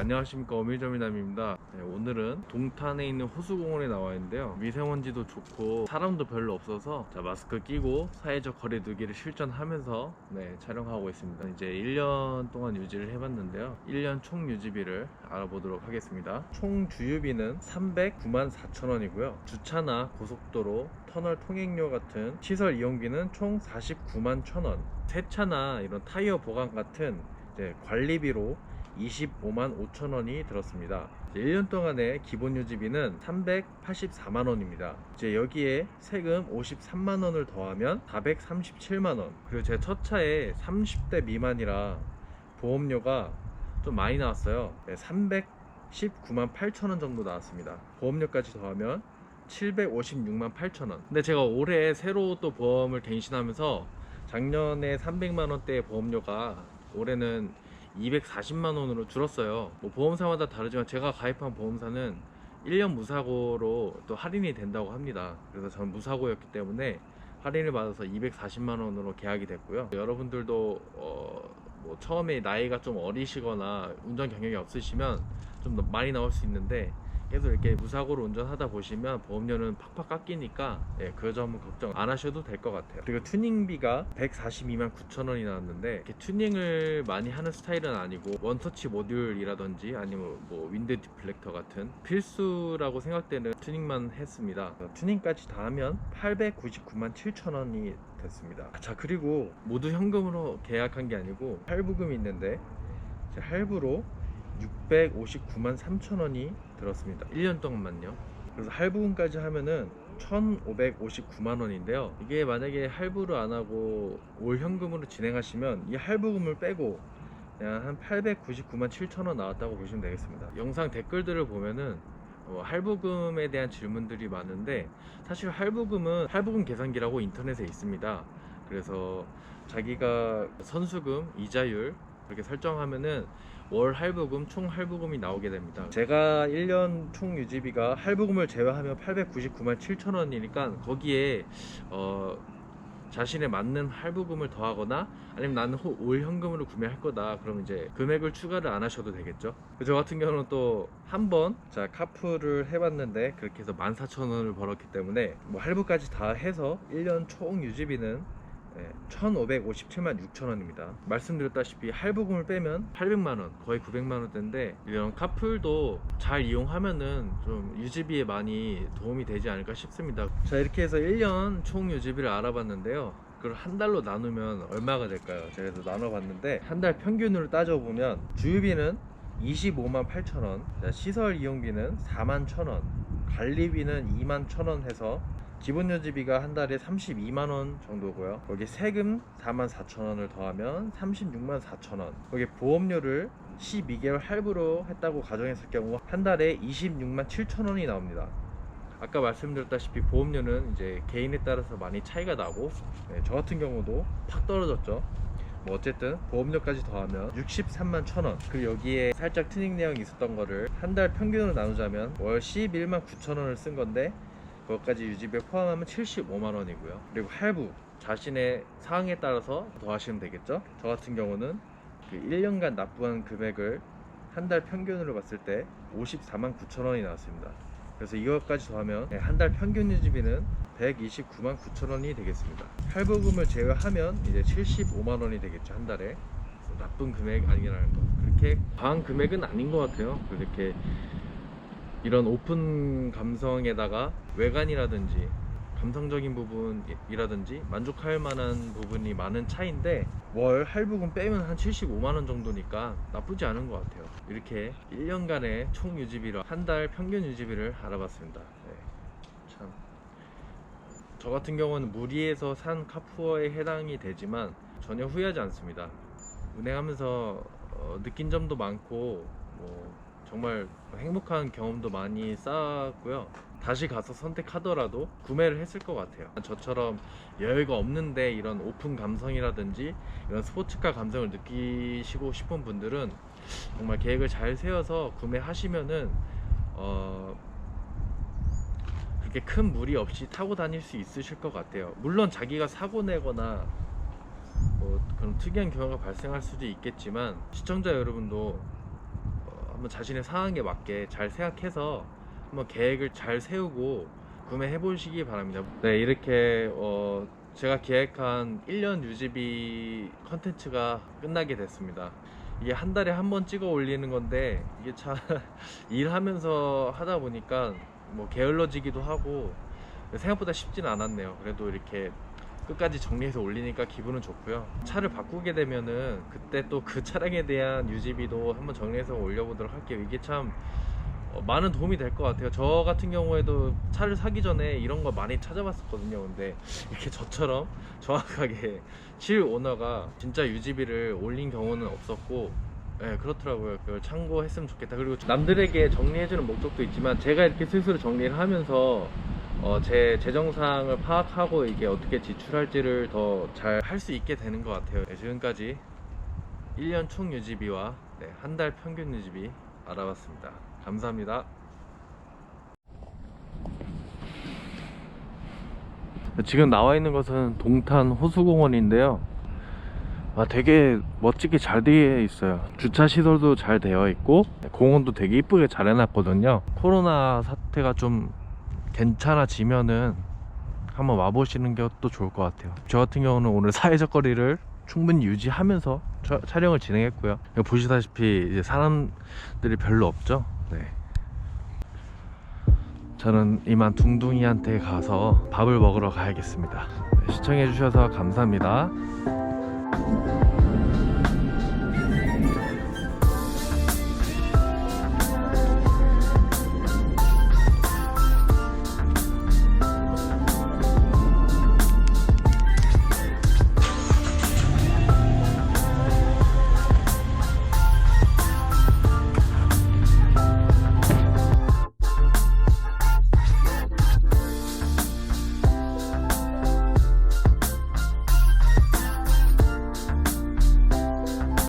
안녕하십니까, 어밀점이남입니다. 오늘은 동탄에 있는 호수공원에 나와 있는데요, 미세먼지도 좋고 사람도 별로 없어서 마스크 끼고 사회적 거리 두기를 실천하면서 촬영하고 있습니다. 이제 1년 동안 유지를 해봤는데요, 1년 총 유지비를 알아보도록 하겠습니다. 총 주유비는 309만 4천 원이고요 주차나 고속도로, 터널 통행료 같은 시설 이용비는 총 49만 1천 원, 세차나 이런 타이어 보강 같은 관리비로 25만 5천 원이 들었습니다. 1년 동안의 기본 유지비는 384만 원입니다. 이제 여기에 세금 53만 원을 더하면 437만 원, 그리고 제 첫 차에 30대 미만이라 보험료가 좀 많이 나왔어요. 319만 8천 원 정도 나왔습니다. 보험료까지 더하면 756만 8천 원. 근데 제가 올해 새로 또 보험을 갱신하면서 작년에 300만 원대의 보험료가 올해는 240만 원으로 줄었어요. 뭐 보험사마다 다르지만 제가 가입한 보험사는 1년 무사고로 또 할인이 된다고 합니다. 그래서 저는 무사고였기 때문에 할인을 받아서 240만 원으로 계약이 됐고요. 여러분들도 뭐 처음에 나이가 좀 어리시거나 운전 경력이 없으시면 좀 많이 나올 수 있는데, 계속 이렇게 무사고로 운전하다 보시면 보험료는 팍팍 깎이니까 그 점은 걱정 안 하셔도 될 것 같아요. 그리고 튜닝비가 142만 9천 원이 나왔는데, 이렇게 튜닝을 많이 하는 스타일은 아니고 원터치 모듈이라든지 아니면 뭐 윈드 디플렉터 같은 필수라고 생각되는 튜닝만 했습니다. 튜닝까지 다 하면 899만 7천 원이 됐습니다. 자, 그리고 모두 현금으로 계약한 게 아니고 할부금이 있는데, 할부로 659만 3천 원이 들었습니다. 1년 동안만요. 그래서 할부금까지 하면은 1559만 원인데요, 이게 만약에 할부를 안 하고 올 현금으로 진행하시면 이 할부금을 빼고 그냥 한 899만 7천 원 나왔다고 보시면 되겠습니다. 영상 댓글들을 보면은 할부금에 대한 질문들이 많은데, 사실 할부금은 할부금 계산기라고 인터넷에 있습니다. 그래서 자기가 선수금, 이자율 그렇게 설정하면은 월 할부금, 총 할부금이 나오게 됩니다. 제가 1년 총 유지비가 할부금을 제외하면 899만 7천 원이니까 거기에 자신에 맞는 할부금을 더하거나, 아니면 나는 올 현금으로 구매할 거다 그러면 이제 금액을 추가를 안 하셔도 되겠죠. 저 같은 경우는 또 한 번 카풀을 해봤는데 그렇게 해서 14,000원을 벌었기 때문에 뭐 할부까지 다 해서 1년 총 유지비는 1557만 6천 원입니다. 말씀드렸다시피 할부금을 빼면 800만원, 거의 900만원대인데, 이런 카풀도 잘 이용하면은 좀 유지비에 많이 도움이 되지 않을까 싶습니다. 자, 이렇게 해서 1년 총 유지비를 알아봤는데요, 그걸 한 달로 나누면 얼마가 될까요? 제가 그래서 나눠봤는데, 한 달 평균으로 따져보면 주유비는 25만 8천 원, 시설 이용비는 4만 1천 원, 관리비는 2만 1천 원 해서 기본 유지비가 한 달에 32만원 정도고요. 거기에 세금 4만 4천원을 더하면 36만 4천원, 거기에 보험료를 12개월 할부로 했다고 가정했을 경우 한 달에 26만 7천원이 나옵니다. 아까 말씀드렸다시피 보험료는 이제 개인에 따라서 많이 차이가 나고, 저 같은 경우도 팍 떨어졌죠. 뭐 어쨌든 보험료까지 더하면 63만 1천원, 그리고 여기에 살짝 튜닝 내용이 있었던 거를 한 달 평균으로 나누자면 월 11만 9천원을 쓴 건데, 그것까지 유지비에 포함하면 75만 원이고요. 그리고 할부, 자신의 상황에 따라서 더하시면 되겠죠. 저 같은 경우는 그 1년간 납부한 금액을 한 달 평균으로 봤을 때 54만 9천 원이 나왔습니다. 그래서 이것까지 더하면 한 달 평균 유지비는 129만 9천 원이 되겠습니다. 할부금을 제외하면 이제 75만 원이 되겠죠, 한 달에. 나쁜 금액 아니라는 거, 그렇게 과한 금액은 아닌 것 같아요. 그렇게 이런 오픈 감성에다가 외관이라든지 감성적인 부분이라든지 만족할 만한 부분이 많은 차인데, 월 할부금 빼면 한 75만원 정도니까 나쁘지 않은 것 같아요. 이렇게 1년간의 총 유지비로 한 달 평균 유지비를 알아봤습니다. 참, 저 같은 경우는 무리해서 산 카푸어에 해당이 되지만 전혀 후회하지 않습니다. 운행하면서 느낀 점도 많고, 뭐 정말 행복한 경험도 많이 쌓았고요. 다시 가서 선택하더라도 구매를 했을 것 같아요. 저처럼 여유가 없는데 이런 오픈 감성이라든지 이런 스포츠카 감성을 느끼시고 싶은 분들은 정말 계획을 잘 세워서 구매하시면은 그렇게 큰 무리 없이 타고 다닐 수 있으실 것 같아요. 물론 자기가 사고 내거나 뭐 그런 특이한 경우가 발생할 수도 있겠지만, 시청자 여러분도 한번 자신의 상황에 맞게 잘 생각해서 한번 계획을 잘 세우고 구매해 보시기 바랍니다. 네, 이렇게 제가 계획한 1년 유지비 컨텐츠가 끝나게 됐습니다. 이게 한 달에 한 번 찍어 올리는 건데 이게 참 일하면서 하다 보니까 뭐 게을러지기도 하고 생각보다 쉽진 않았네요. 그래도 이렇게 끝까지 정리해서 올리니까 기분은 좋고요. 차를 바꾸게 되면은 그때 또 그 차량에 대한 유지비도 한번 정리해서 올려보도록 할게요. 이게 참 많은 도움이 될 것 같아요. 저 같은 경우에도 차를 사기 전에 이런 거 많이 찾아봤었거든요. 근데 이렇게 저처럼 정확하게 실 오너가 진짜 유지비를 올린 경우는 없었고, 네, 그렇더라고요. 그걸 참고했으면 좋겠다. 그리고 남들에게 정리해주는 목적도 있지만 제가 이렇게 스스로 정리를 하면서 제 재정상을 파악하고 이게 어떻게 지출할지를 더 잘 할 수 있게 되는 것 같아요. 네, 지금까지 1년 총 유지비와 한 달 평균 유지비 알아봤습니다. 감사합니다. 지금 나와 있는 것은 동탄 호수공원인데요. 되게 멋지게 잘 되어 있어요. 주차 시설도 잘 되어 있고 공원도 되게 이쁘게 잘 해놨거든요. 코로나 사태가 좀 괜찮아지면은 한번 와보시는 것도 좋을 것 같아요. 저 같은 경우는 오늘 사회적 거리를 충분히 유지하면서 촬영을 진행했고요. 보시다시피 이제 사람들이 별로 없죠. 네. 저는 이만 둥둥이한테 가서 밥을 먹으러 가야겠습니다. 네, 시청해 주셔서 감사합니다.